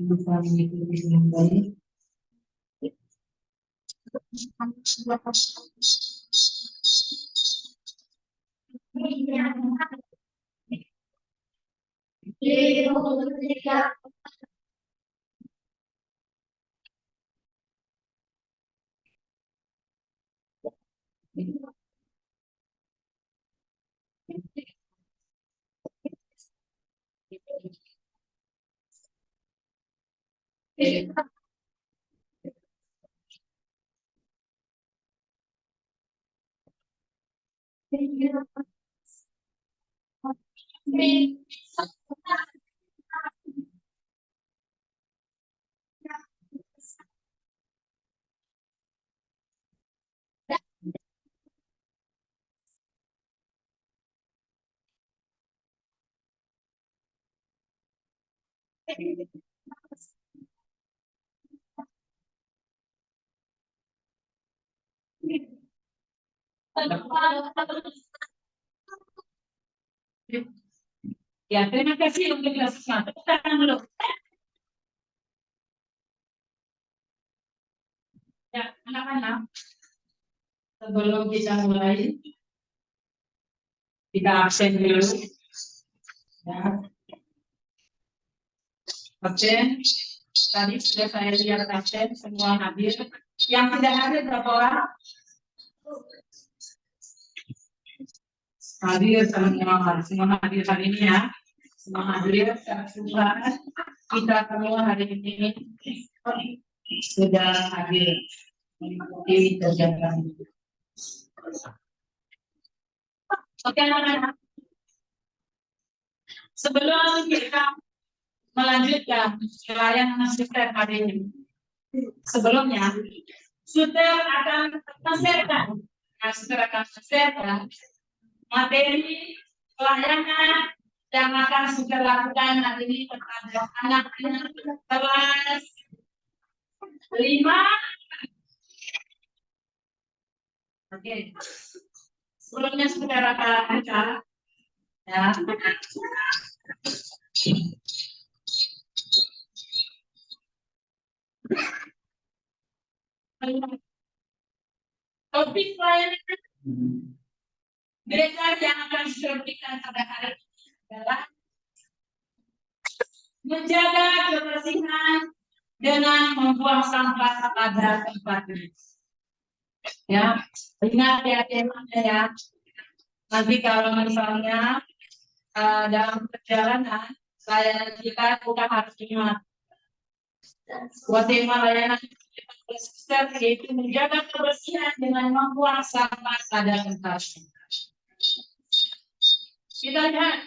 bisa mengikuti dengan baik. Ya, terima kasih untuk kelasnya. Tepuk tangan dulu. Ya, anak-anak, sebelum kita mulai, kita absen dulu. Ya, absen. Tadi sudah saya lihat absen, semua hadir. Yang tidak hadir berapa orang? Hadir semua hadir hari ini ya. Semua hadir, kita semua hari ini sudah hadir mengikuti kegiatan. Oke, anak-anak. Sebelum kita melanjutkan pelayanan suster hari ini, sebelumnya suster akan menshare materi pelayanan yang akan suster lakukan hari ini kepada anak-anak kelas 5. Oke. Sebelumnya suster akan baca ya. Topik pelayanan gereja yang akan diberikan pada hari ini adalah menjaga kebersihan dengan membuang sampah pada tempatnya. Ya, ingat ya temanya ya. Nanti kalau misalnya dalam perjalanan kita harus ingat buat tema layanan suster yaitu menjaga kebersihan dengan membuang sampah pada tempatnya. Kita lihat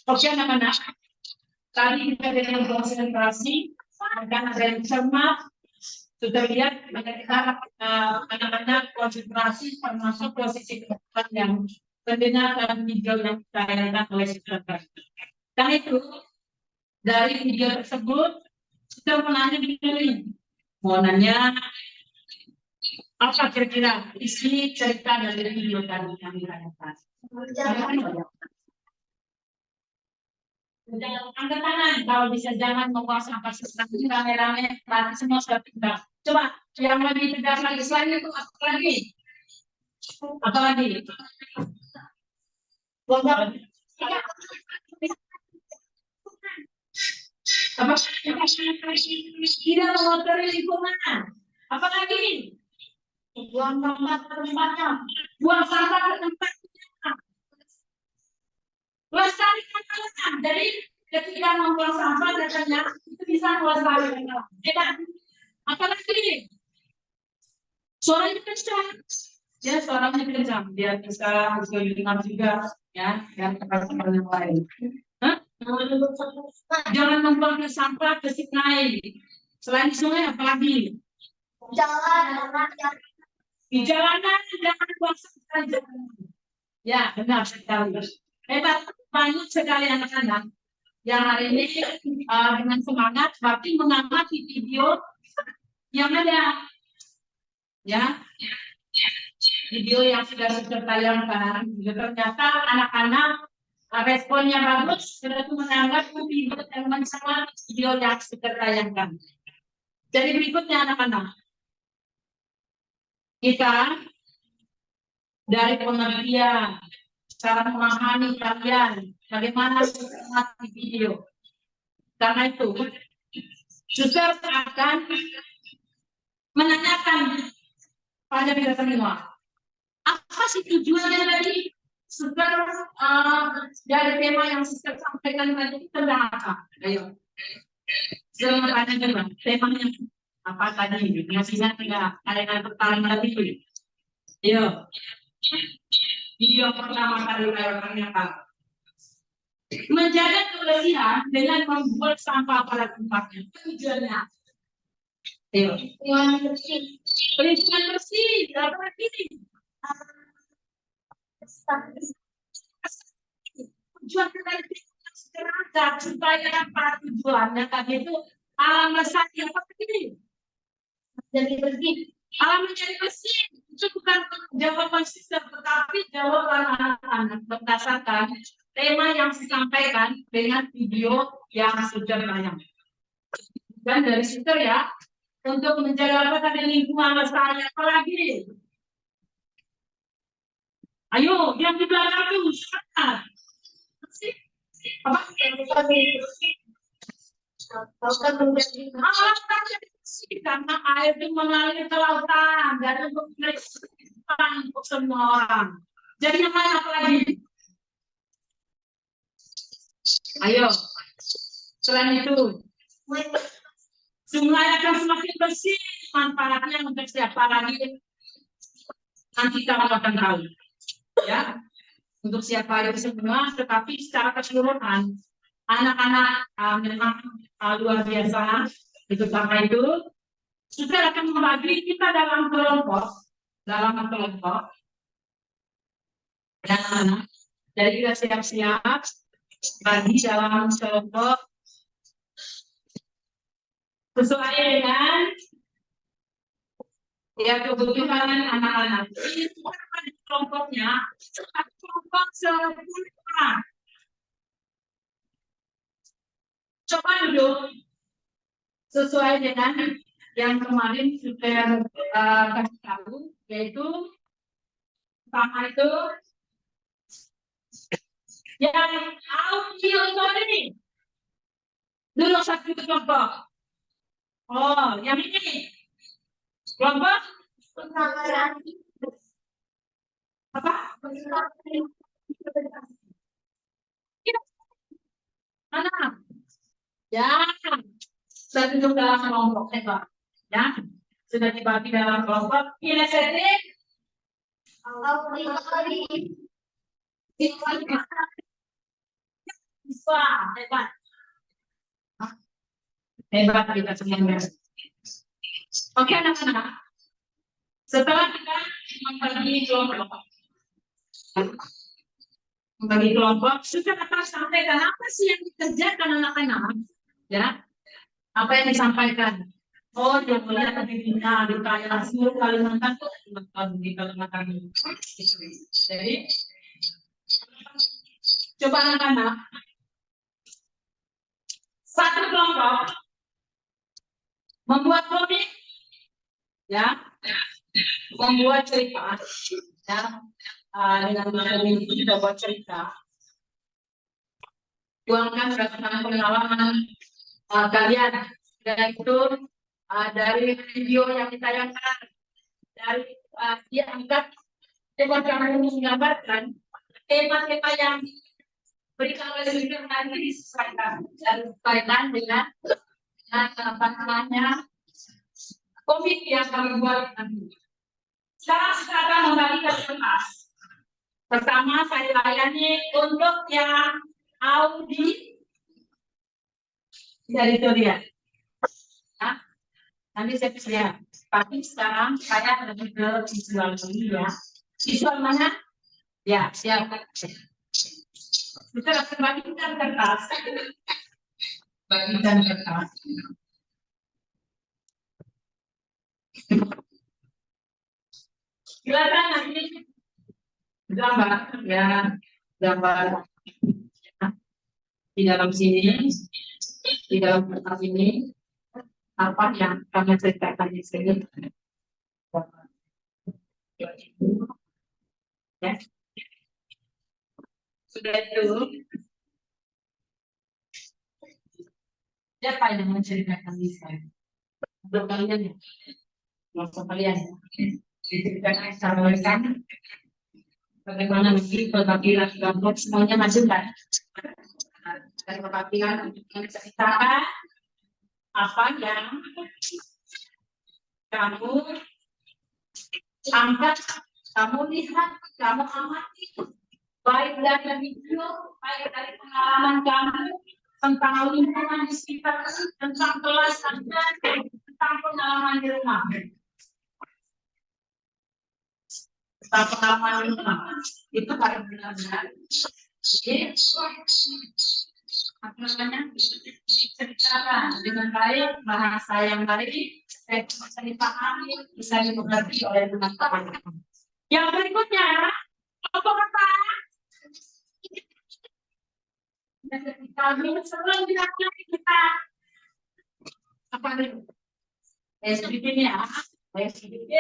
Oke, anak-anak. Tadi kita dengan konsentrasi, akan ada yang cermat. Sudah lihat bagaimana anak-anak konsentrasi termasuk posisi tempat yang mendengarkan video yang ditayangkan oleh saudara. Dan itu dari video tersebut sudah menanya begini, mau nanya apa kira-kira isi cerita dari video tadi yang ditayangkan. Jangan angkat tangan, kalau bisa jangan membawa sampah sesuatu rame-rame, berarti semua sudah pindah. Coba yang lebih tegas lagi selain itu apa lagi? Apa lagi? Apa? Tidak mengotori lingkungan. Apa lagi? Buang sampah ke tempatnya. Buang sampah ke tempatnya. Lestarikan alam. Jadi ketika membuang sampah katanya itu bisa melestarikan alam. Hebat. Apa lagi? Suaranya kencang. Ya, suaranya kencang. Biar bisa dengar juga, ya, yang teman-teman yang lain. Hah? Jangan membuang sampah ke sungai. Selain sungai apa lagi? Di jalanan jangan buang sampah di jalanan. Ya, benar sekali. Hebat, banyak sekali anak-anak yang hari ini dengan semangat tapi mengamati video yang ada. Ya, video yang sudah tayangkan. Ternyata anak-anak responnya bagus, sudah menanggap video teman sama video yang sudah tayangkan. Jadi berikutnya anak-anak, kita dari pengertian, cara memahami kalian, bagaimana mencermati video. Karena itu, suster akan menanyakan pada kita semua, apa sih tujuannya tadi? Suster dari tema yang suster sampaikan tadi itu tentang apa? Ayo, selamat tanya juga. Temanya apa tadi? Ngasihnya enggak? Ada yang tertarik lagi? Ayo, video pertama kali layarnya apa? Menjaga kebersihan dengan membuat sampah pada tempatnya. Tujuannya. Ayo. Lingkungan bersih. Lingkungan bersih. Apa lagi? Tujuan dari masyarakat supaya apa tujuannya tadi itu alam lestari apa tadi? Jadi bersih. Alam menjadi bersih itu bukan jawaban sistem, tetapi jawaban anak-anak berdasarkan tema yang disampaikan dengan video yang sudah tayang. Dan dari situ ya, untuk menjaga apa tadi lingkungan lestari apalagi? Ayo, yang di belakang itu siapa? Apa? Karena air itu mengalir ke lautan dan untuk untuk semua orang. Jadi yang lain apa lagi? Ayo, selain itu, sungai akan semakin bersih. Manfaatnya untuk siapa lagi? Nanti kita akan tahu, ya. Untuk siapa itu semua, tetapi secara keseluruhan, anak-anak memang luar biasa. Itu karena itu, sudah akan membagi kita dalam kelompok, dan jadi kita siap-siap bagi dalam kelompok sesuai dengan ya kebutuhan anak-anak. Ini kelompoknya kelompok 10 orang. Coba dulu sesuai dengan yang kemarin sudah kasih tahu, yaitu pertama itu yang audio ini dulu satu kelompok. Oh, yang ini kelompok apa? Mana? Ya, satu dalam kelompok hebat. Ya, sudah dibagi dalam kelompok. Kinestetik. Bisa, hebat. Hebat kita semuanya. Oke anak-anak. Setelah kita membagi kelompok, sudah kita sampaikan apa sih yang dikerjakan anak-anak? Ya, apa yang disampaikan? Oh, dia melihat dirinya di seluruh Kalimantan tuh di Kalimantan. Jadi, coba anak-anak satu kelompok membuat komik, ya, membuat cerita, ya, dengan komik kita buat cerita. Tuangkan berdasarkan pengalaman kalian, dan itu dari video yang ditayangkan, dari diangkat tema yang menggambarkan tema-tema yang berikan oleh video nanti disesuaikan dan berkaitan dengan apa namanya komik yang kami buat nanti. Sekarang saya akan membagikan kertas. Pertama saya layani untuk yang Audi dari itu lihat. Nah, nanti saya lihat. Tapi sekarang saya lebih ke visual dulu ya. Visual mana? Ya, siap. Kita akan bagikan kertas. Bagikan kertas. Silakan nanti gambar ya, gambar di dalam sini, di dalam kertas ini apa yang kami ceritakan di sini. Ya. Sudah itu, siapa yang menceritakan di sini? Untuk kalian ya, untuk kalian diceritakan secara lisan. Bagaimana nanti perwakilan kelompok semuanya maju kan? Dari perwakilan untuk menceritakan apa yang kamu angkat, kamu lihat, kamu amati, baik dari video, baik dari pengalaman kamu tentang lingkungan di sekitar, tentang kelas Anda, tentang pengalaman di rumah. Tentang pengalaman di rumah itu harus benar-benar diceritakan dengan baik, bahasa yang baik, bisa dipahami, bisa dimengerti oleh teman-teman. Yang berikutnya, kelompok apa? Kami sebelum kita apa nih? SBT ya, SBT.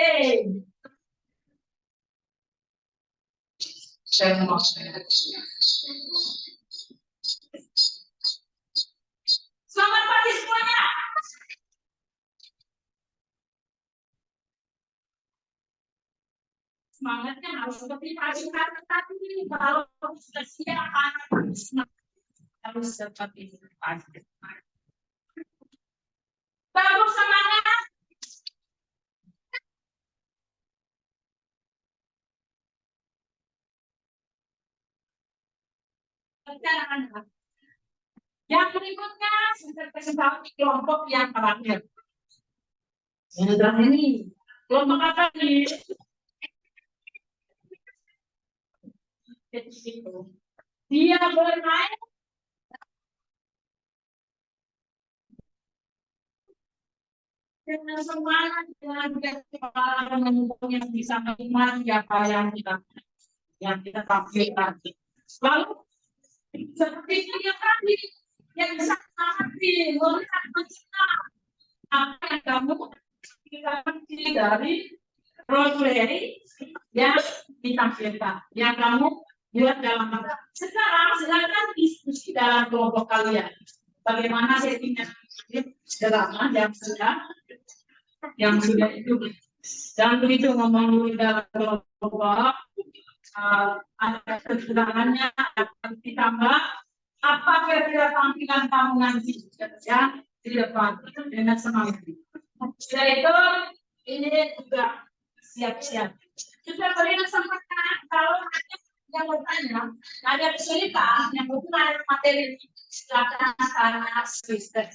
Selamat pagi semuanya. Semangatnya harus seperti pagi hari tadi. Kalau sudah siap, harus seperti itu pagi. Bagus semangat. Yang berikutnya sudah presentasi kelompok yang terakhir. Yang terakhir ini kelompok apa nih? Dia bermain dengan semangat, dengan pengalaman yang bisa menikmati apa yang kita tampilkan. Lalu seperti yang tadi yang bisa mengerti, melihat, mencinta apa yang kamu dari role play yang ditampilkan, yang kamu buat dalam sekarang silakan diskusi dalam kelompok kalian. Bagaimana settingnya drama yang sudah itu, jangan begitu ngomong dalam kelompok. Ada kekurangannya akan ditambah. Apa kira-kira tampilan kamu nanti ya di depan dengan semangat. Setelah itu ini juga siap-siap. Sudah berikan kesempatan kalau ada yang bertanya, ada kesulitan yang berhubungan dengan materi, silakan tanya sister.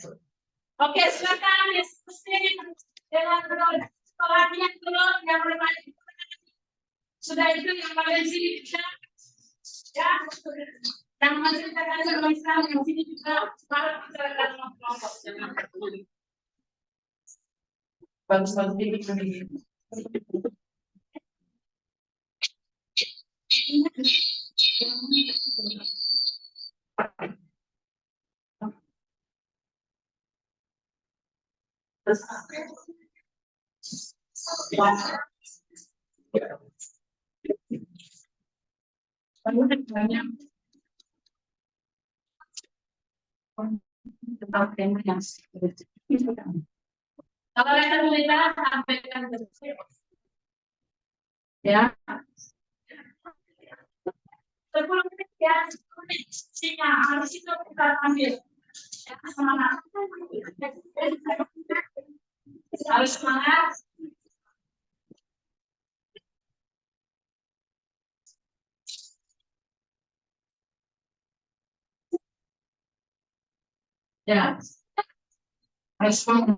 Oke, silakan diskusi dengan pelatihan belum yang bertanya. Sudah itu yang kalian sini bisa ya, yang menceritakan serba-serba yang sini juga para masyarakat kelompok jangan peduli. Bagus-bagus ini. Terus banyak tentang tema yang kalau kita melihat sampaikan ya sebelum ya sehingga harus itu kita ambil semangat harus semangat. Ya, respon.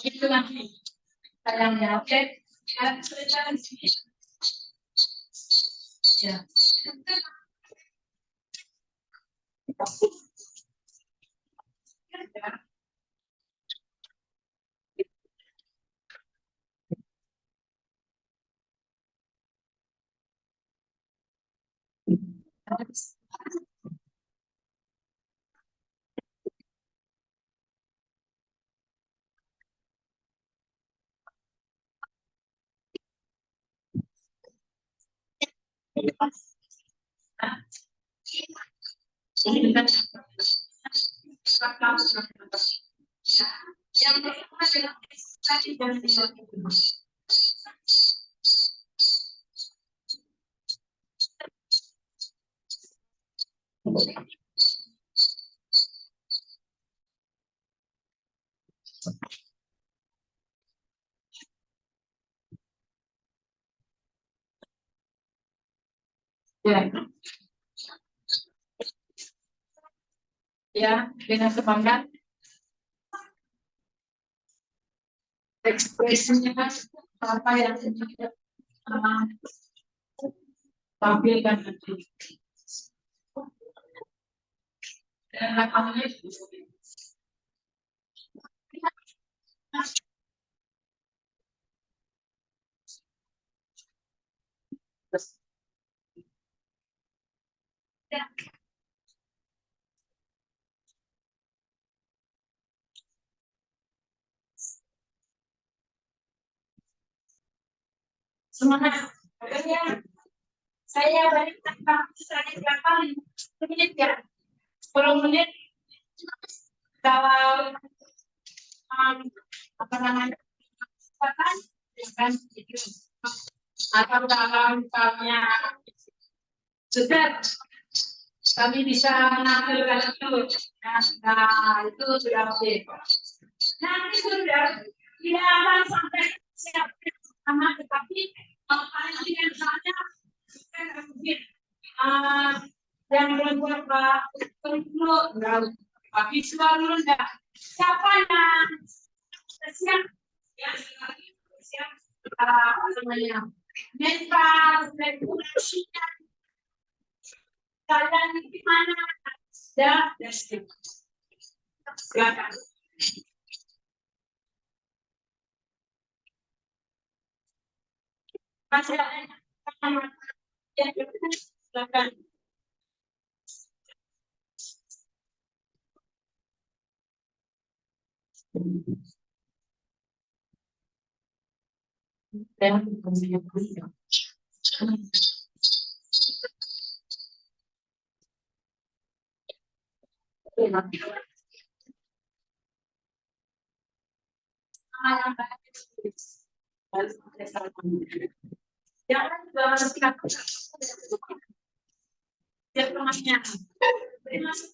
Itu nanti sayangnya, oke? Cerita di sini. Ya. Yang pertama adalah ekspresi dan ya, dengan semangat ekspresinya apa yang kita tampilkan nanti. Dan lapangannya semangat. Makanya saya balik saya berapa menit ya, 10 menit dalam apa namanya kesempatan kan itu atau dalam misalnya juga kami bisa menampilkan itu. Nah, itu sudah oke. Nanti sudah tidak akan sampai siap sama, tetapi kalau kalian yang misalnya mungkin yang membuat perlu Pak visual dulu enggak? Siapa yang siap? Ya, siap apa namanya? Mental, regulasinya, kalian di mana? Ya, siap. Silakan. Masih ada yang silakan. Dan jangan bersikap siap kemasnya terima kasih.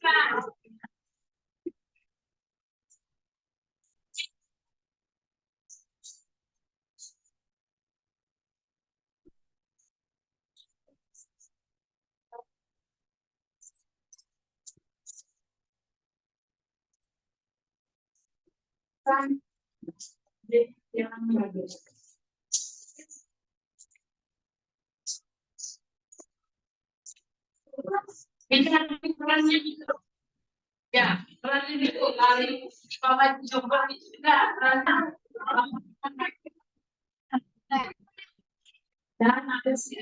Jangan bagus. Bicara perannya itu, ya perannya itu lari bawa coba itu juga perannya. Dan ada sih.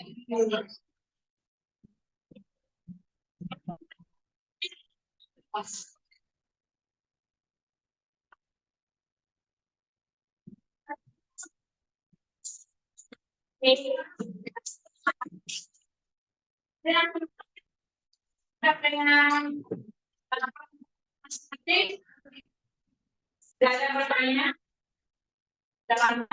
Dan dengan seperti ada pertanyaan dalam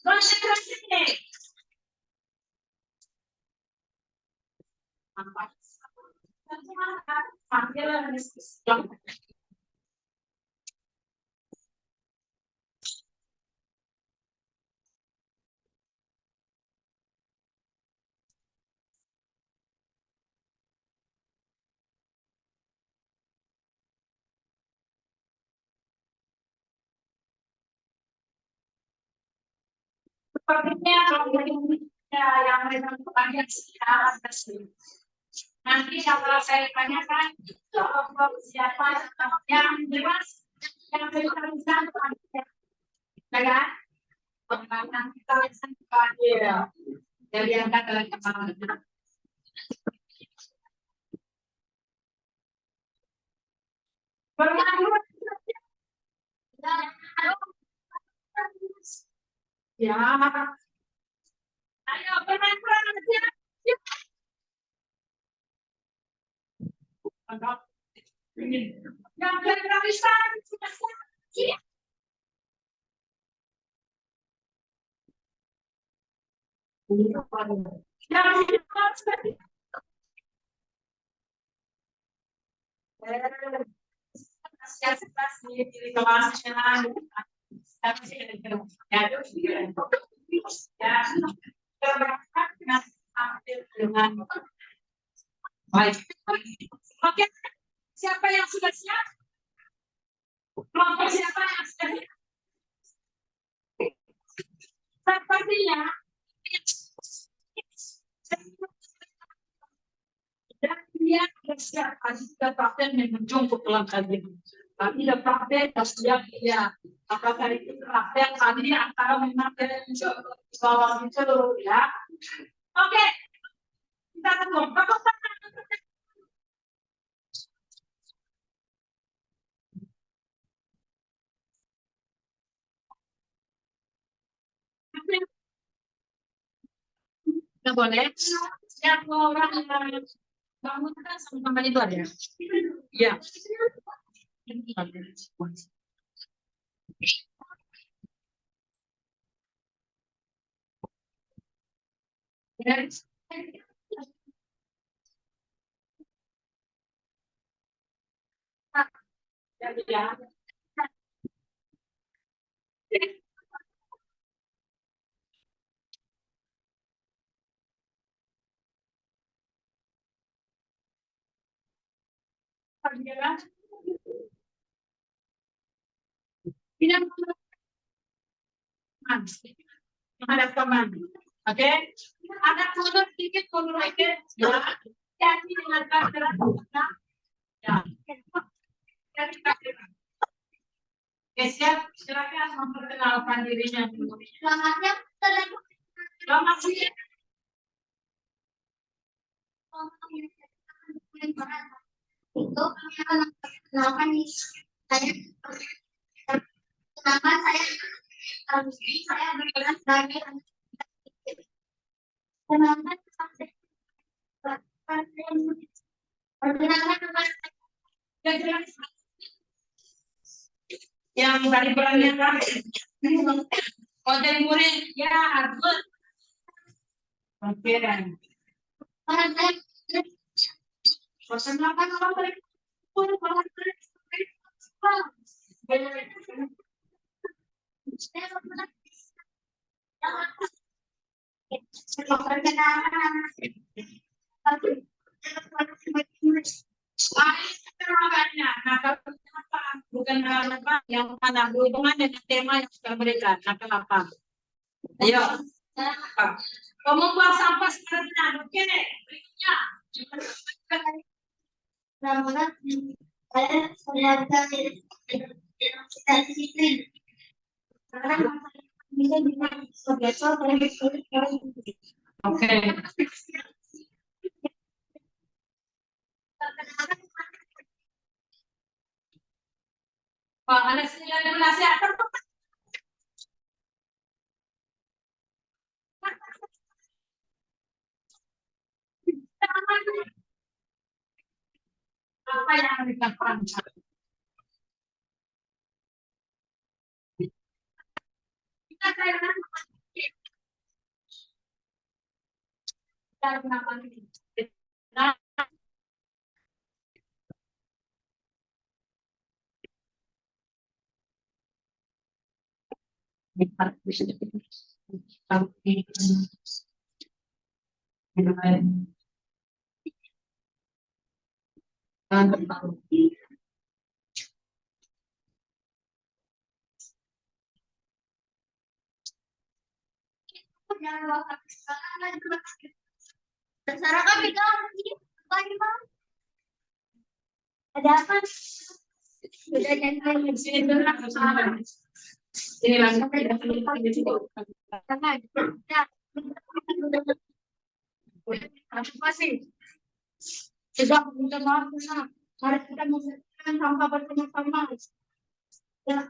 konsentrasi sepertinya kalau yang mereka banyak sekarang Nanti kalau saya tanyakan siapa yang jelas yang bisa ya kan? Pengembangan kita ya. Jadi angkat dari kepala. Ya, ayo bermain-main aja. Yang berkaitan sudah siap. Baik. Oke, siapa yang sudah siap? Kelompok siapa yang sudah siap? Sepertinya dan dia bersiap sudah praktek menjungkuk dalam kajian. Tapi sudah praktek siap ya. Apakah itu praktek tadi antara memang bawah itu ya? Oke, kita tunggu. Nggak boleh. Yang orang bangun kan sama-sama di luar ya? Iya. Yes. Ya. Tidak menghadap teman. Oke, ada mundur sedikit, mundur lagi. Ya, hati dengan karakter. Ya. Oke, siap. Silakan memperkenalkan dirinya dulu. Selamatnya, selamat siang. Itu kami akan memperkenalkan saya. Kenapa saya berperan sebagai penonton yang tadi perannya kan konten murid ya harus oke dan perkenalkan orang bukan apa yang mana berhubungan dengan tema yang sudah berikan apa? Ayo, kamu buang sampah sekarang, oke? Berikutnya, saya kita disiplin. Oke. Pak, ada simulasi apa? Apa yang kita perancang? Kita kenapa ini? Terserah kami Ada apa? Sudah jangan di sini dulu. Ini langsung di situ. Masih. Sudah minta maaf sana. Mari kita mengucapkan tanpa bersama-sama. Ya.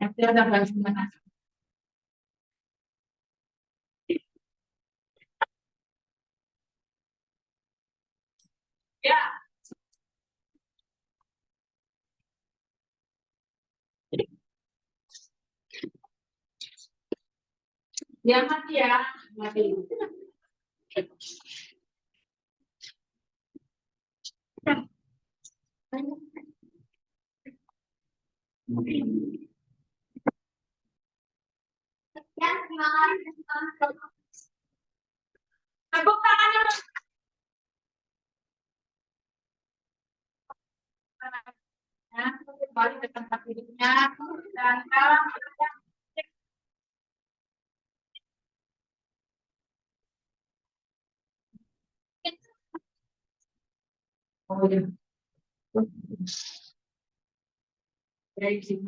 Nanti ada langsung mana? Ya. Ya mati ya. Mati. Tepuk tangannya. Ya, kembali ke tempat duduknya dan sekarang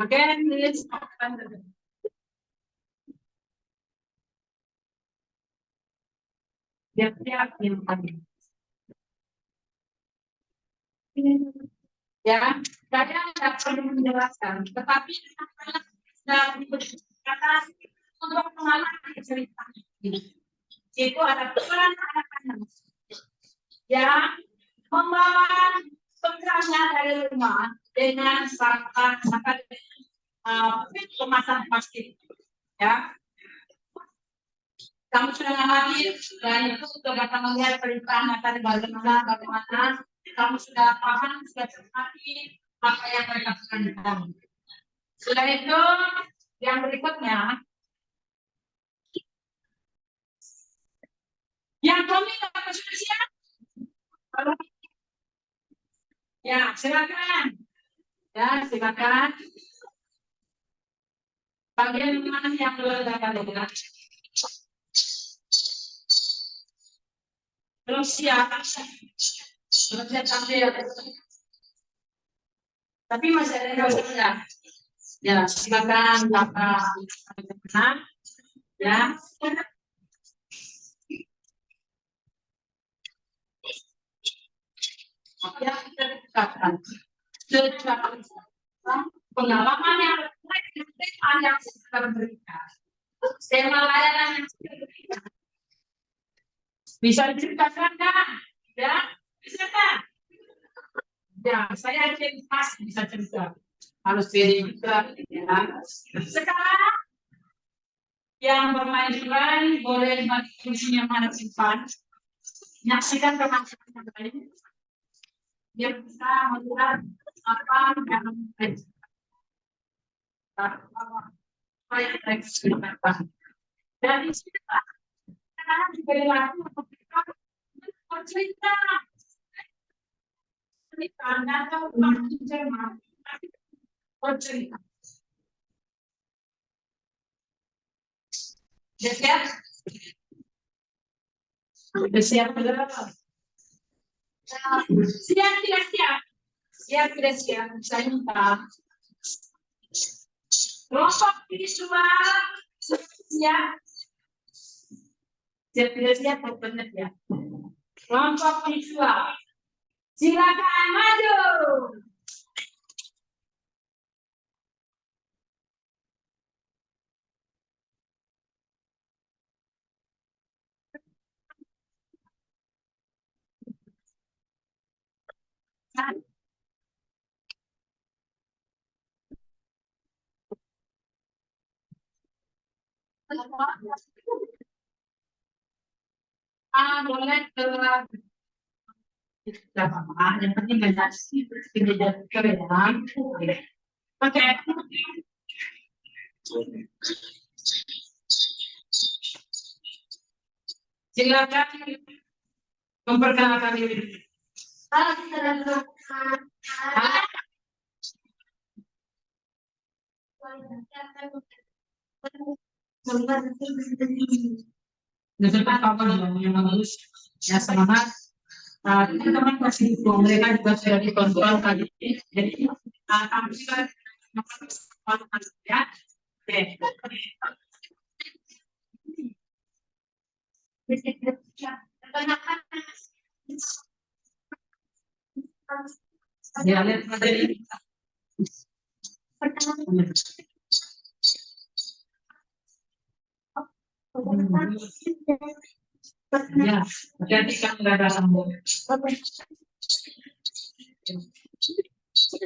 again this siap-siap ya, saya tidak perlu menjelaskan, tetapi sudah diberi kata untuk mengalami cerita ini. Itu ada peran anak-anak yang membawa pekerjaannya dari rumah dengan kemasan plastik, ya. Kamu sudah mengalami dan itu sudah dapat melihat perintahnya tadi bagaimana kamu sudah paham, sudah cermati apa yang mereka lakukan. Sudah itu yang berikutnya, yang komik apa sudah siap? Ya, silakan. Ya, silakan. Bagian mana yang belum dapat lihat? Belum siap. Belum siap tampil. Tapi masih ada yang belum siap. Ya, silakan Bapak. Ya. Ya, kita dekatkan. Pengalaman yang kita berikan. Skema layanan yang kita berikan. Bisa diceritakan kan? Ya, bisa kan? Ya, saya pasti bisa cerita. Harus cerita. Ya. Sekarang yang bermain-main boleh bagi fungsinya mana simpan. Menyaksikan kemanfaatan lain. Dia bisa melihat apa yang terjadi. Dari cerita, karena juga dilakukan untuk kita bercerita. Cerita, atau makin cermat, bercerita. Sudah siap? Sudah siap belum? Siap tidak siap? Siap tidak siap? Saya minta. Kelompok visual siap. Siap tidak siap? Benar ya. Kelompok visual. Silakan maju. Boleh tidak apa-apa, yang penting tidak keren. Oke. Silakan memperkenalkan diri. Beserta kawan yang bagus, ya semangat. Teman-teman masih mereka juga sudah dikontrol tadi. Jadi kami juga ya. Oke. Ya, lihat materi. Ya, hati-hati kan nggak ada sambung.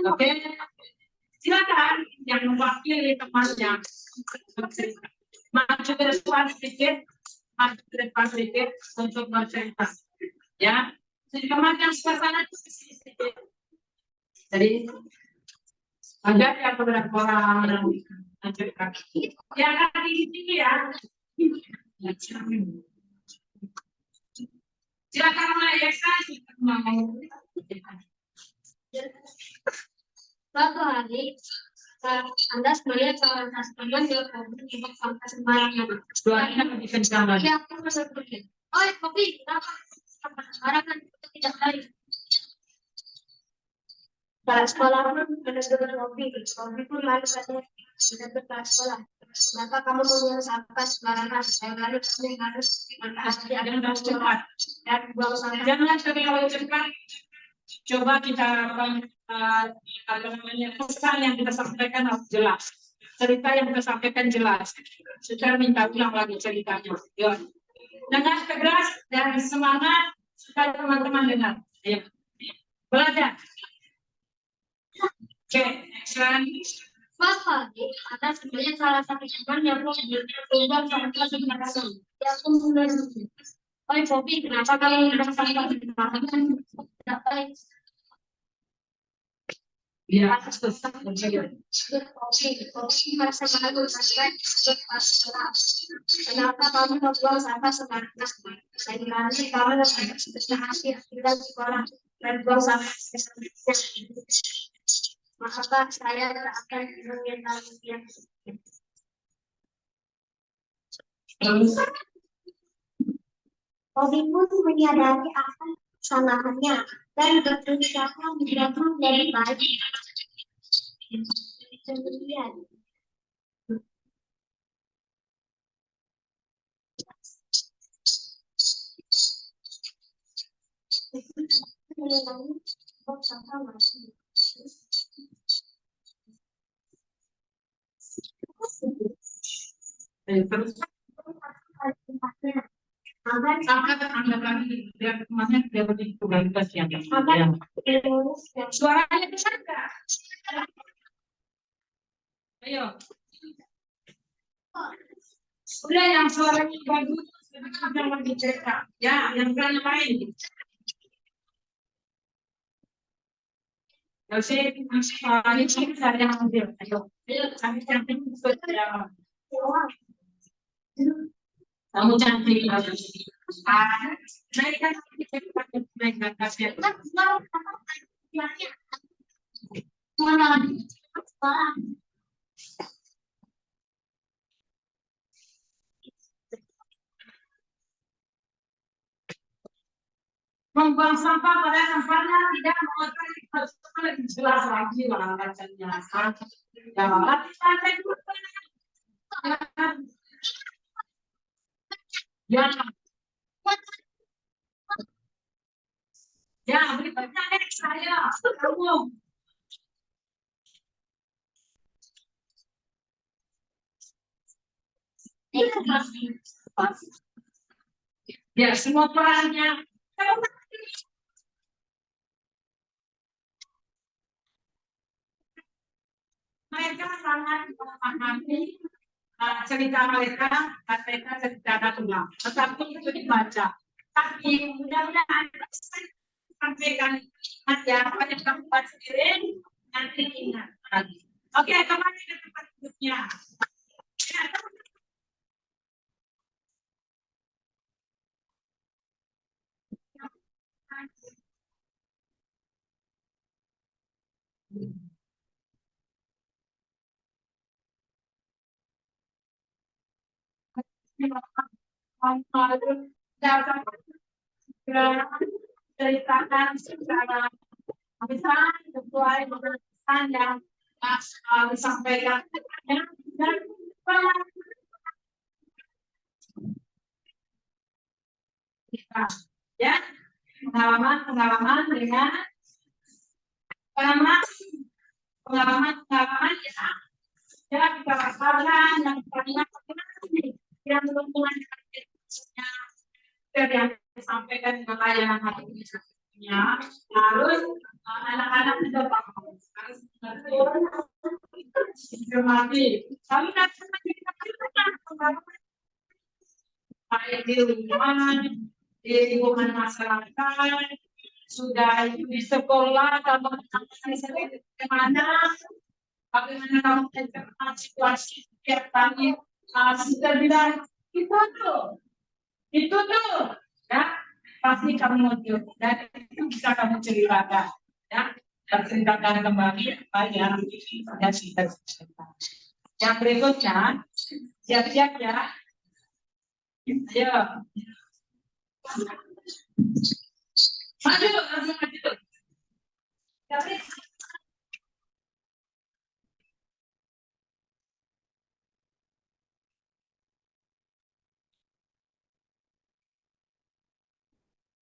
Oke, silakan yang mewakili temannya maju ke depan sedikit, maju ke depan sedikit untuk bercerita. Ya, jadi teman yang sebelah sana sedikit. Jadi ada yang beberapa orang lanjutkan. Ya, di sini ya. Silakan mulai ekspresi. Suatu hari, Anda melihat seorang customer yang mengimak sampah sembarangan. Suaranya lebih kencang lagi. Dia pun berpikir, oh kopi, kenapa sampah sembarangan itu tidak baik? Para sekolah pun menegur kopi pun lalu katanya sudah berkelas sekolah. Maka kamu membuang sampah sembarangan, lalu kamu harus menghadapi Jangan cepat. dan buang sampah. Jangan terlalu cepat. Coba kita apa namanya, pesan yang kita sampaikan harus jelas. Cerita yang kita sampaikan jelas. Secara minta ulang lagi ceritanya. Yuk. Dengan tegas dan semangat supaya teman-teman dengar. Ayo. Belajar. Oke, next one. Maka ada sebenarnya salah satu teman yang mau berubah sampah sembarangan. Dia pun mulai berpikir, oh kopi, kenapa kamu membuang sampah sembarangan? Tidak baik. Dia susah Kopi merasa malu karena berkelas keras. Kenapa kamu membuang sampah sembarangan? Saya kira kamu sudah hasil tinggal di sekolah dan buang sampah sembarangan. Maka saya akan mengenal dia. Kopi pun menyadari akan kesalahannya dan berusaha menjauh dari baik. Kemudian, mengenai sampah masih. terus angkat lagi biar temannya dia lebih tugas yang suaranya besar nggak? Ayo. Udah yang suaranya bagus, yang lebih cerita. Ya, yang berani main. Kalau sih ini sih saya yang ambil. Ayo, sampai cantik ya. Kamu cantik. Naikkan naik atasnya. Membuang sampah pada tempatnya tidak mengotori lebih jelas lagi lah bacanya. Ya, lantai dulu. Ya, ya berikutnya next saya. Kamu. Ya, semua perannya. Mereka sangat memahami cerita mereka cerita natural. Tetapi itu dibaca. Tapi mudah-mudahan sampaikan ya apa yang kamu buat sendiri nanti ingat lagi. Oke, kembali ke tempat duduknya. dapat ceritakan secara besar sesuai dengan pesan yang disampaikan. Dan kita ya pengalaman dengan pengalaman ya kita rasakan yang pernah yang belum yang disampaikan dengan layanan hari ini ya harus anak-anak juga paham cermati kami di lingkungan masyarakat sudah di sekolah kalau kemana bagaimana kamu menceritakan situasi setiap kali sudah bilang itu tuh ya pasti kamu dan itu bisa kamu ceritakan ya dan ceritakan kembali apa yang sudah kita ceritakan. Yang berikutnya siap-siap ya. Ayo. Maju, langsung maju.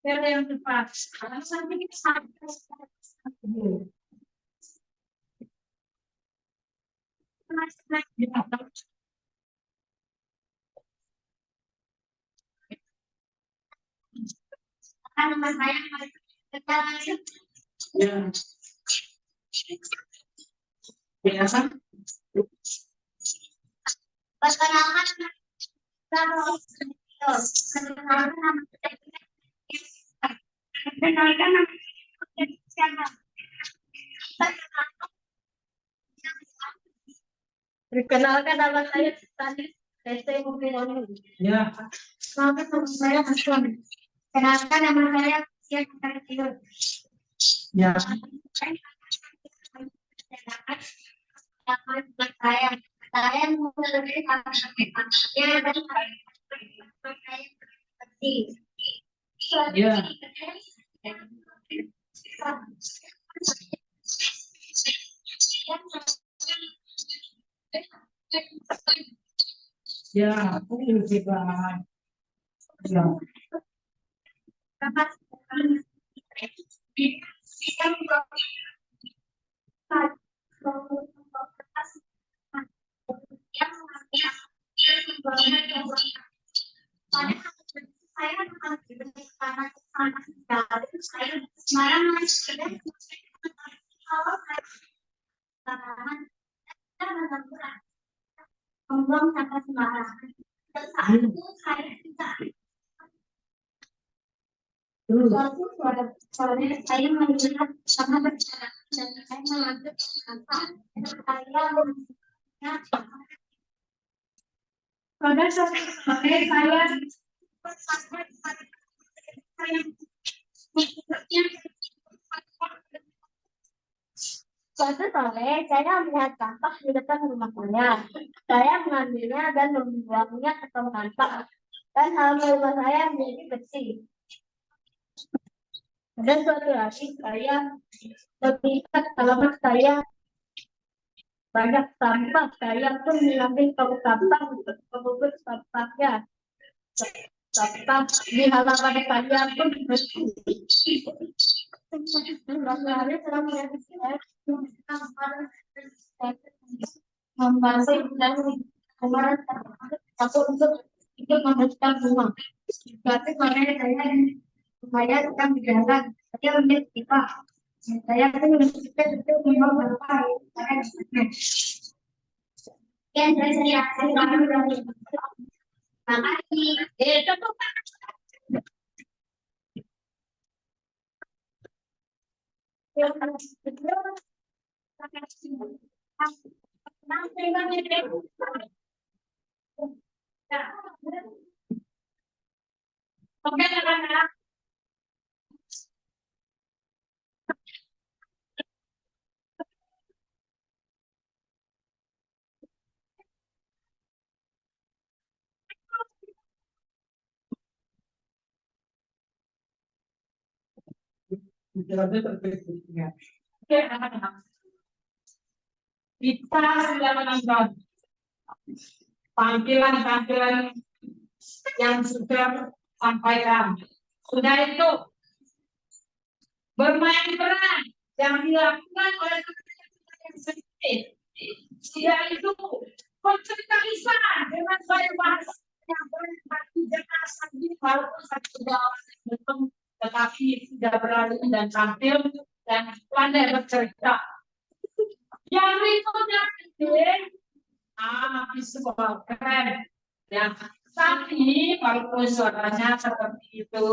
Cara yang tepat. Kalau sampai kita sampai Nama saya ya. Biasa. perkenalkan perkenalkan nama saya tadi saya Mufidoni. Ya. Selamat nama saya Haswan. Kenalkan nama saya Sian. Ya. Saya memiliki saya dan Ya. Ya, aku juga. Ya. Membuang sampah sembarangan. Soalnya saya melihat sama bercara dan saya mengambil apa pada saat suatu sore saya melihat sampah di depan rumah saya. Saya mengambilnya dan membuangnya ke tong sampah. Dan halaman rumah saya menjadi bersih. Dan suatu hari saya melihat halaman saya banyak sampah. Saya pun mengambil tong sampah untuk mengubur sampahnya. Sampah di halaman saya pun bersih. Membantu dan kemarin aku untuk ikut membersihkan rumah. Berarti saya sedang berjalan. Saya melihat pipa. Saya pun membersihkan itu memang berapa. Dan saya Oke, anak-anak. Itu terpikirnya. Oke, anak-anak. Kita sudah menonton tampilan-tampilan yang sudah sampaikan. Sudah itu bermain peran yang dilakukan oleh teman-teman yang sedikit. Sudah itu bercerita lisan dengan gaya bahasa yang berarti jelas walaupun satu belum, tetapi sudah berani dan tampil dan pandai bercerita. Yang berikutnya visual keren. Yang tapi walaupun suaranya seperti itu,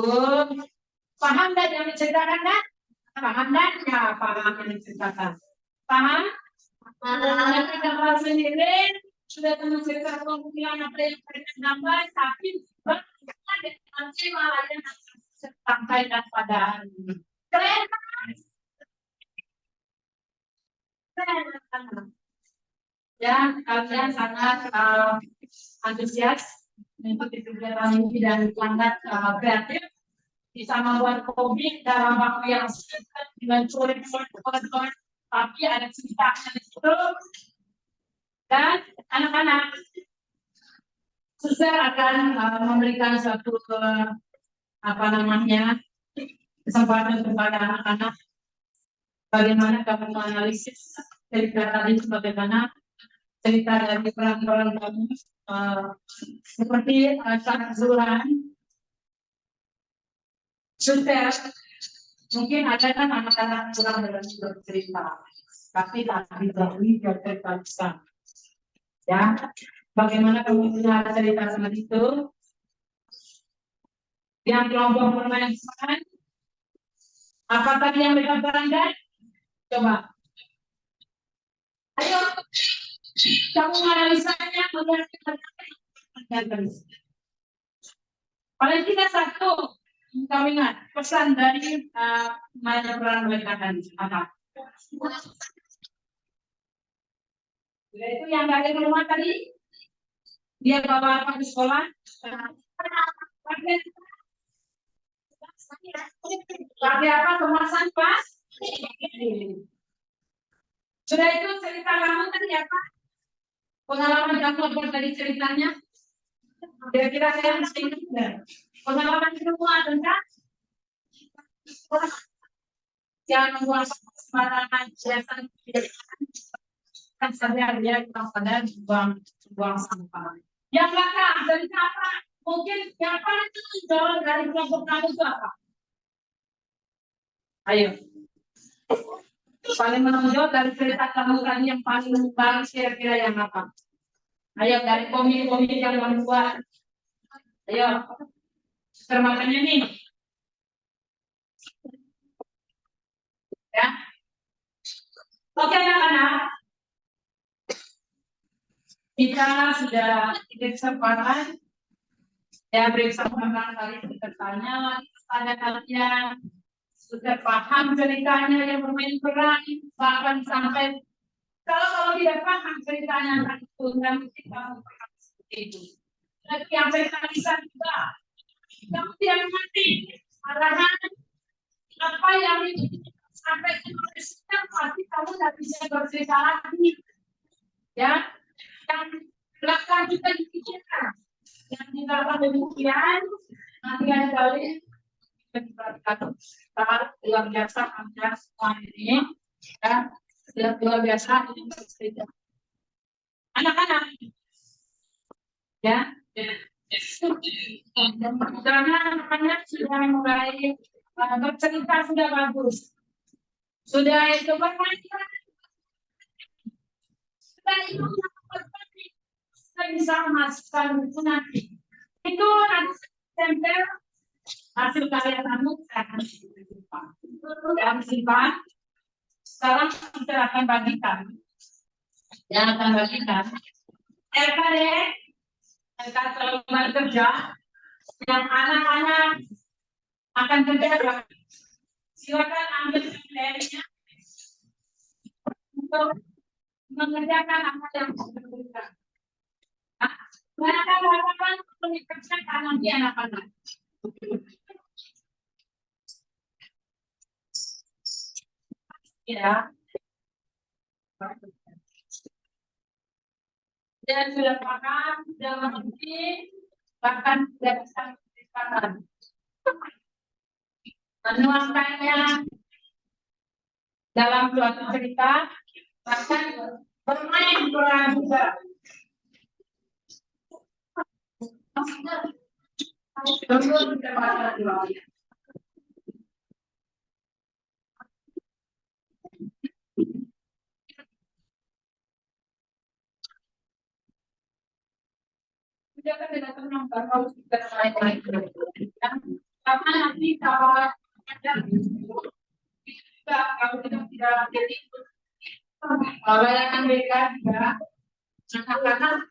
paham dan yang diceritakan kan? Paham dan ya paham yang diceritakan. Paham? Dan kita sendiri sudah menceritakan kemungkinan apa yang mereka gambar, tapi bagaimana dengan tema yang sampaikan pada hari ini. Keren kan? Keren. Ya, kalian sangat antusias mengikuti kegiatan ini dan sangat kreatif, bisa membuat komik dalam waktu yang singkat dengan coret-coret, tapi ada ceritanya di situ. Dan anak-anak Suster akan memberikan suatu kesempatan kepada anak-anak bagaimana kamu menganalisis cerita tadi, bagaimana cerita dari peran-peran kamu seperti saat Zulan. Suster, mungkin ada kan anak-anak kurang dalam cerita, tapi tak didahului terbataskan. Ya, bagaimana kamu punya cerita seperti itu? Yang kelompok bermain peran, apa tadi yang mereka berangkat? Coba. Ayo, kamu analisanya paling tidak satu. Kamu ingat pesan dari main peran mereka tadi apa? Itu yang dari rumah tadi, dia bawa apa ke sekolah? Pakai apa kemasan pas? Sudah itu cerita kamu tadi apa? Pengalaman kamu dari ceritanya? Kira-kira saya masih ingat. Pengalaman semua tentang yang membuat sembarangan jelasan kan saya dia pada buang sampah. Yang belakang dari apa? Mungkin yang paling menonjol dari kelompok kamu itu apa? Ayo. Paling menonjol dari cerita kamu tadi yang paling kira-kira yang apa? Ayo dari komik-komik yang kamu buat. Ayo. Termakanya nih. Ya. Oke anak-anak. Kita sudah diberi kesempatan ya, beri kesempatan kali bertanya pada kalian sudah paham ceritanya yang bermain peran, bahkan sampai kalau tidak paham ceritanya itu nanti kamu paham seperti itu. Tapi yang cerita bisa juga kamu tidak mengerti arahan apa yang sampai kita pasti kamu tidak bisa bercerita lagi ya. Yang belakang kita dipikirkan, yang kita demikian nanti ada kali kita luar biasa antara semua ini ya, luar biasa ini berbeda. Anak-anak ya, karena anak-anak sudah mulai bercerita sudah bagus, sudah itu bermain, sudah itu kita bisa memasukkan buku nanti. Itu nanti tempel hasil karya kamu akan simpan. Sekarang kita akan bagikan. Yang akan bagikan. RKD, teman kerja, yang anak-anak akan kerja. Silakan ambil template-nya untuk mengerjakan apa yang diberikan. Mereka melakukan pendidikan nanti anak-anak. Ya. Dan sudah makan, sudah mengerti, bahkan sudah bisa menceritakan. Menuangkannya dalam suatu cerita, bahkan bermain peran juga. Tunggu kita baca dulu. Sudah kan tidak tenang kalau kita lain-lain. Karena nanti kalau ada kita kalau kita tidak jadi layanan mereka juga karena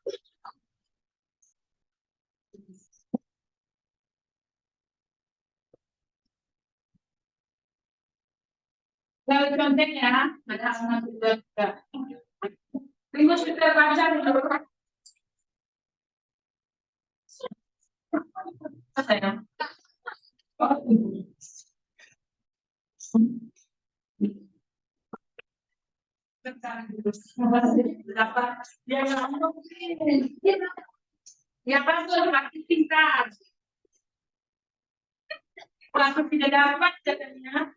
kalau contohnya ada anak juga. Terus kita baca dulu. Saya. Ya betul, makin pintar. Kalau tidak dapat katanya.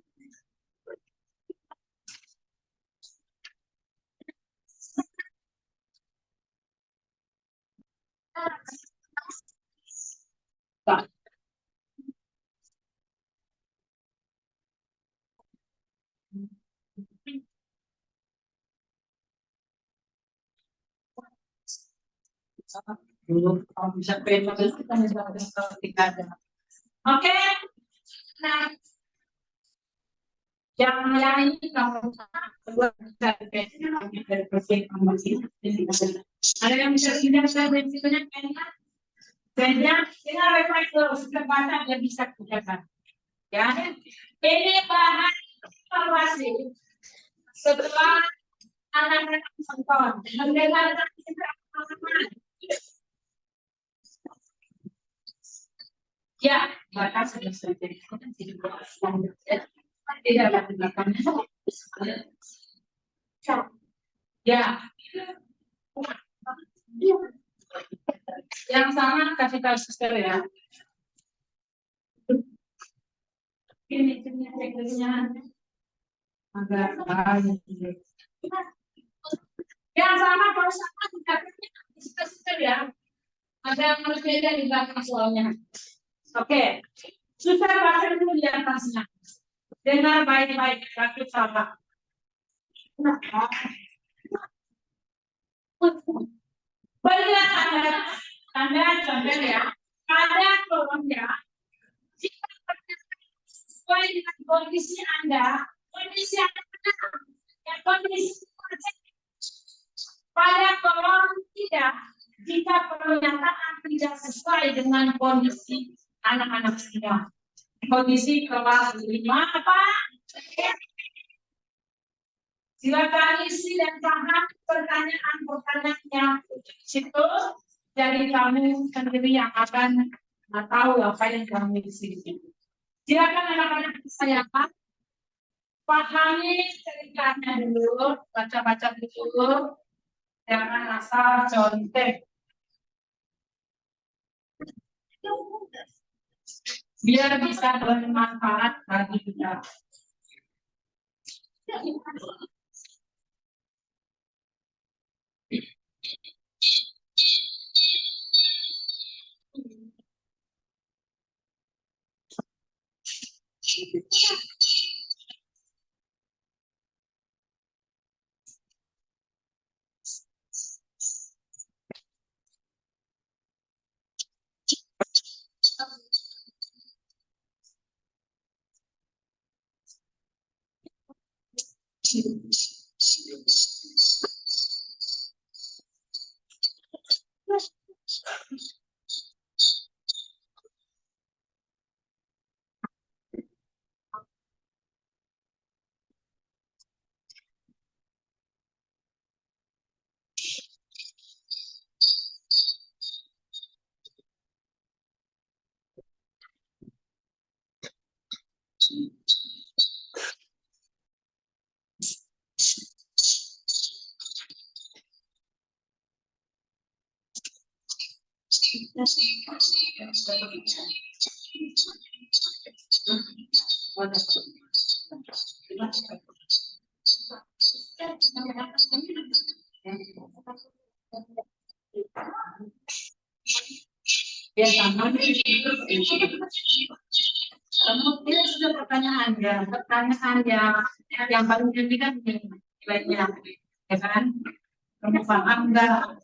Dulu kalau bisa kita bisa Oke. Nah, yang ini kamu kedua bisa dari persen ada yang bisa pindah saya bentuknya kayaknya dengan refleks terus kecepatan yang bisa kerjakan. Ya, ini bahan evaluasi setelah anak-anak menonton mendengarkan pengalaman. Ya, bahkan sudah terjadi tidak ada belakangnya. Ya, yang sama kasih tahu suster ya. Ini checklistnya agak yang sama kalau sama juga suster ya. Ada yang berbeda di belakang soalnya. Oke, suster baca dulu di atasnya. Dengar baik-baik, kaki sama. Banyak Anda contoh ya, ada kolomnya. Jika sesuai dengan kondisi Anda, kondisi Anda benar, ya kondisi pada kolom tidak, jika pernyataan tidak sesuai dengan kondisi anak-anak semua. Kondisi kelas 5 apa? Silakan isi dan paham pertanyaan-pertanyaannya situ. Jadi kamu sendiri yang akan tahu apa yang kamu isi. Silakan anak-anak saya pahami ceritanya dulu, baca-baca dulu, jangan asal contek. Biar bisa bermanfaat bagi kita. Ya sama. Kemudian sudah pertanyaannya yang paling penting kan nilainya, ya kan? Kamu paham nggak?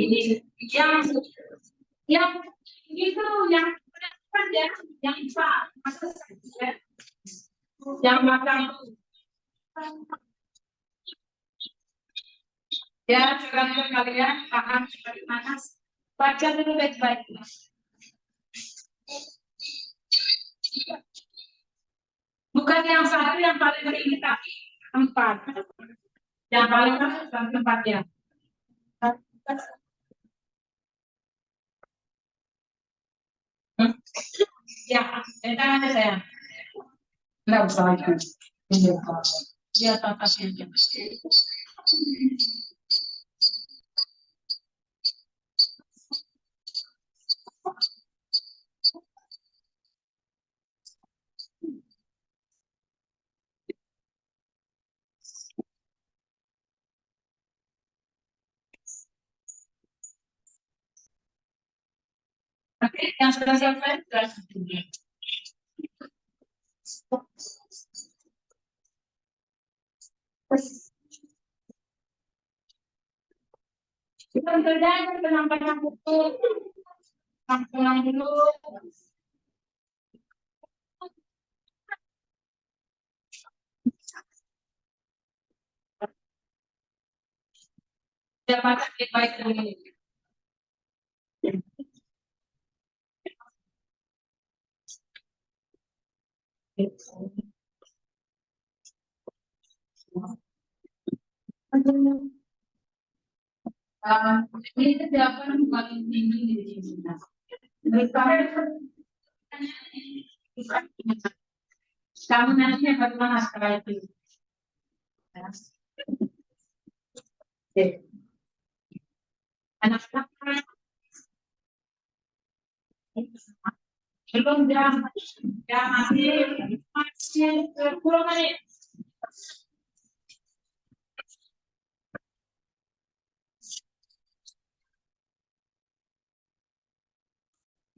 Ini yang itu yang ya, yang yang makan ya juga kalian paham bagaimana baca dulu baik-baik. Bukan yang satu yang paling tinggi tapi empat. Yang paling tempat ya. Ya, tangan saya. Enggak usah lagi. Dia tatapnya. Oke, yang sudah selesai, kita kerjain penampilan buku, pulang dulu. Dapat baik dulu. Ini terdapat paling tinggi di dunia. Kamu nanti bagaimana setelah itu? Anak-anak belum jam masih 10 menit.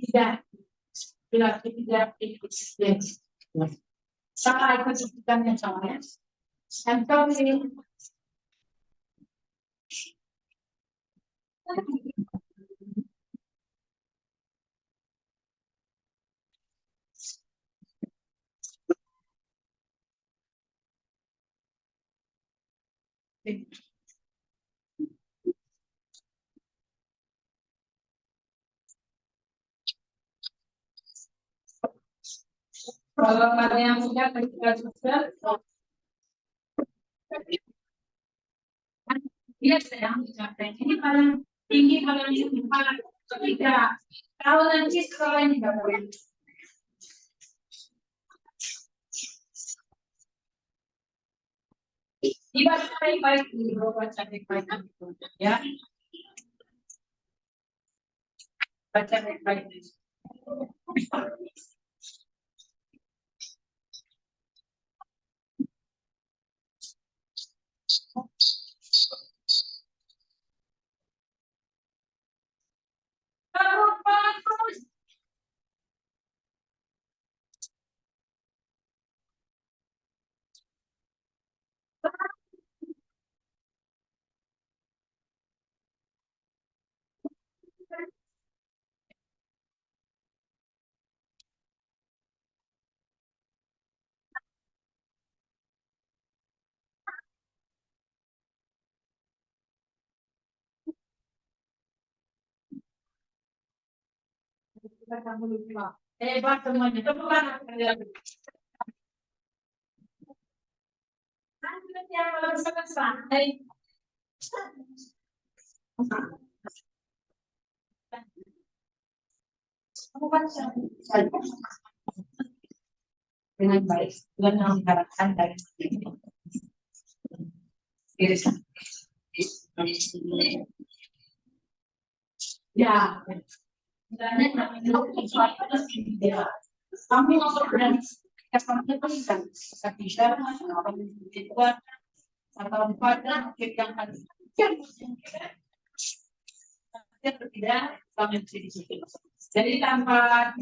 Tidak eksistensi. Saya ikut sebutkannya soalnya. Anthony. Kalau kalian sudah dia sedang mencapai ini paling tinggi kalau di kepala tidak. Kalau nanti sekolah ini tidak boleh. Dibaca baik-baik dulu, baca baik-baik ya. Baca baik-baik. Hebat semuanya. Coba kalian. Nanti yang kalau misalkan santai. Dengan baik dan mengharapkan dari diri sendiri. Ya, sebenarnya sesuatu tidak. Kami berani kesannya bisa bisa dibuat atau pada kita akan tidak kami di situ. Jadi tanpa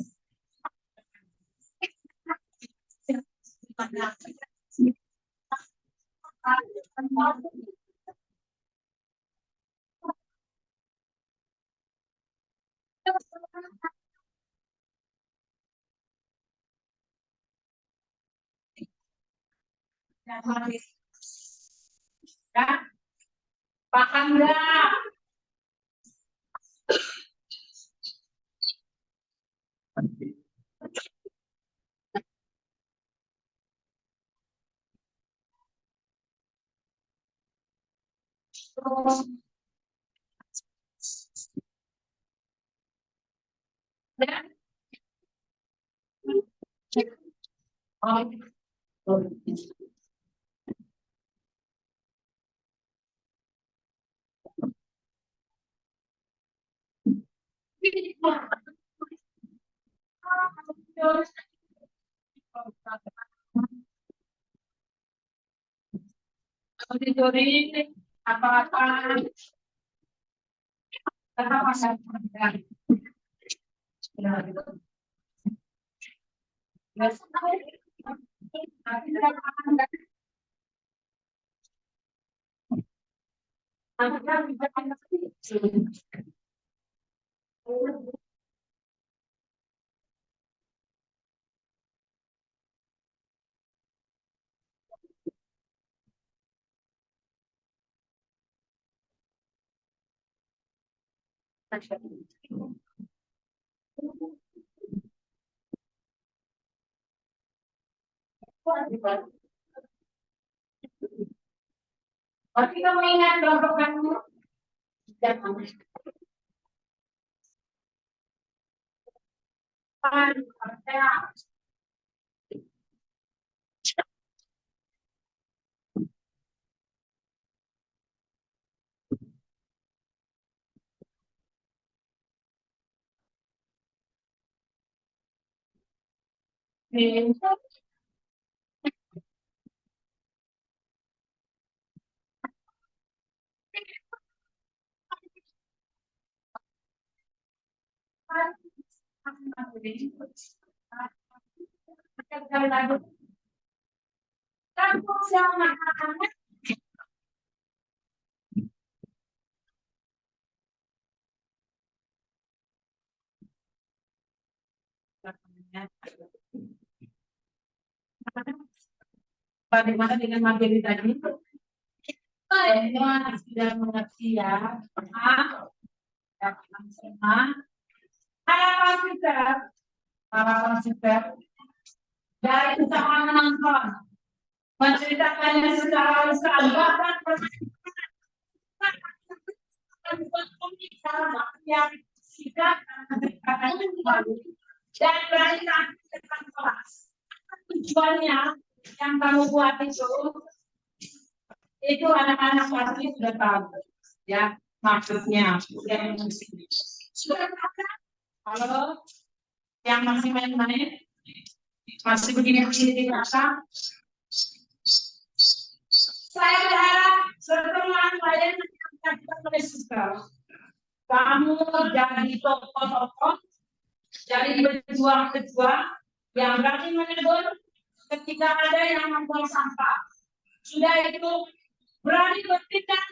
paham nggak? Terus dan auditori apa-apa tetap masih pendidikan. Tapi kamu ingat kelompok kamu? Jangan. Kamu sama anak bagaimana dengan materi tadi? Semua sudah mengerti ya. Paham? Dapat semua. Harapan juga. Harapan juga. Dari usaha menonton. Menceritakannya secara lisan. Bahkan yang tidak menceritakannya kembali. Dan berani tentang kelas. Tujuannya yang kamu buat itu anak-anak pasti sudah tahu ya maksudnya sudah kalau yang masih main-main masih begini-begini dirasa saya berharap setelah kalian menyaksikan kamu jadi tokoh-tokoh jadi pejuang-pejuang yang berani menegur ketika ada yang membuang sampah. Sudah itu berani bertindak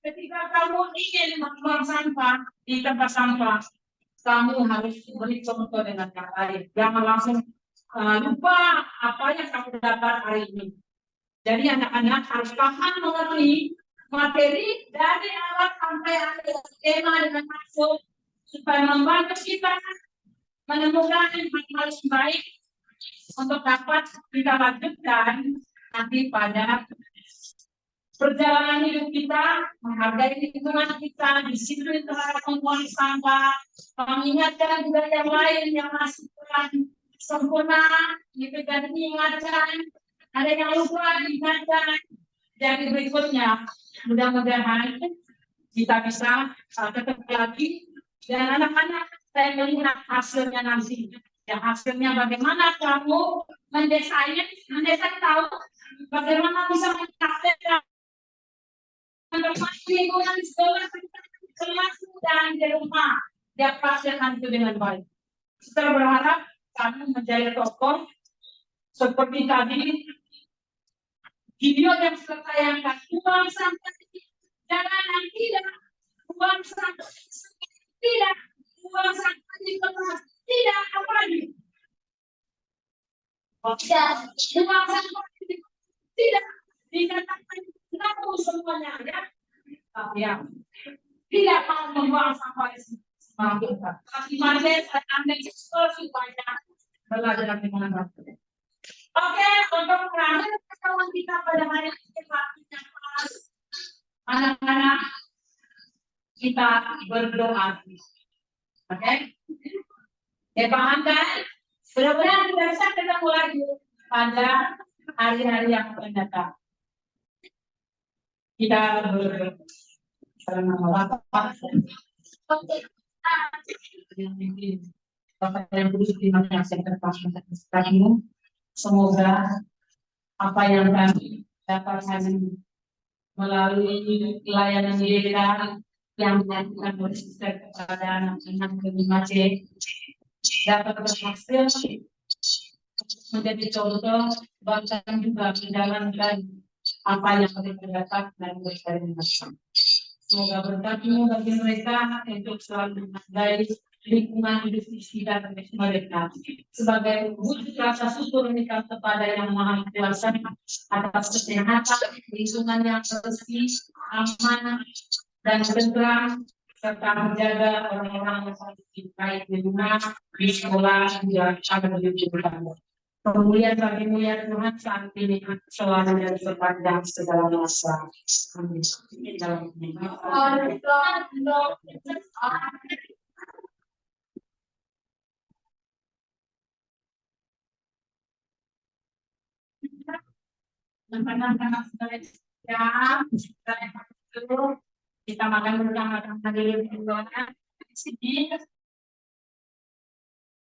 ketika kamu ingin membuang sampah di tempat sampah. Kamu harus beri contoh dengan yang lain. Jangan langsung lupa apa yang kamu dapat hari ini. Jadi anak-anak harus paham mengerti materi dari awal sampai akhir tema dengan maksud supaya membantu kita menemukan hal-hal baik untuk dapat kita lanjutkan nanti pada perjalanan hidup kita, menghargai lingkungan kita, disiplin terhadap membuang sampah, mengingatkan juga yang lain yang masih kurang sempurna, diberikan diingatkan, ada yang lupa diingatkan. Jadi berikutnya, mudah-mudahan kita bisa ketemu lagi Dan anak-anak, saya melihat hasilnya nanti. Ya, hasilnya bagaimana kamu mendesain tahu bagaimana bisa mempraktekkan bermain lingkungan sekolah, kelas dan di rumah. Dia praktekkan itu dengan baik. Saya berharap kamu menjadi tokoh seperti tadi video yang saya tayangkan. Buang sampah, jangan tidak. Buang sampah, tidak. Buang sampah di kelas, tidak. Apa lagi? Tidak. Buang sampah, tidak. Dikatakan kamu semuanya ya. Ya. Tidak mau membuang sampah di sini. Tapi mari saya ambil supaya belajar dengan baik. Oke, untuk terakhir kawan kita pada hari ini kita pas anak-anak kita berdoa. Oke, ya paham kan? Mudah-mudahan kita bisa ketemu lagi pada hari-hari yang akan datang. Kita berdoa. Bapak yang kudus, terima kasih atas kasih-Mu. Semoga apa yang kami dapat hari ini melalui layanan mereka yang dilakukan oleh Sister kepada anak-anak ke-5C dapat berhasil menjadi contoh bahkan juga menjalankan apa yang mereka dapat dari mereka. Semoga berkat-Mu bagi mereka untuk selalu menghargai lingkungan hidup di sekitar mereka. Sebagai wujud rasa syukur mereka kepada Yang Maha Kuasa atas kesehatan, lingkungan yang bersih, aman, dan tentram, serta menjaga orang-orang yang sakit baik di rumah, di sekolah, dan di jurusan. Kemuliaan bagi-Mu ya Tuhan saat ini selalu dan sepanjang segala masa. Amin. Dalam anak-anak kita makan bersama-sama di luar.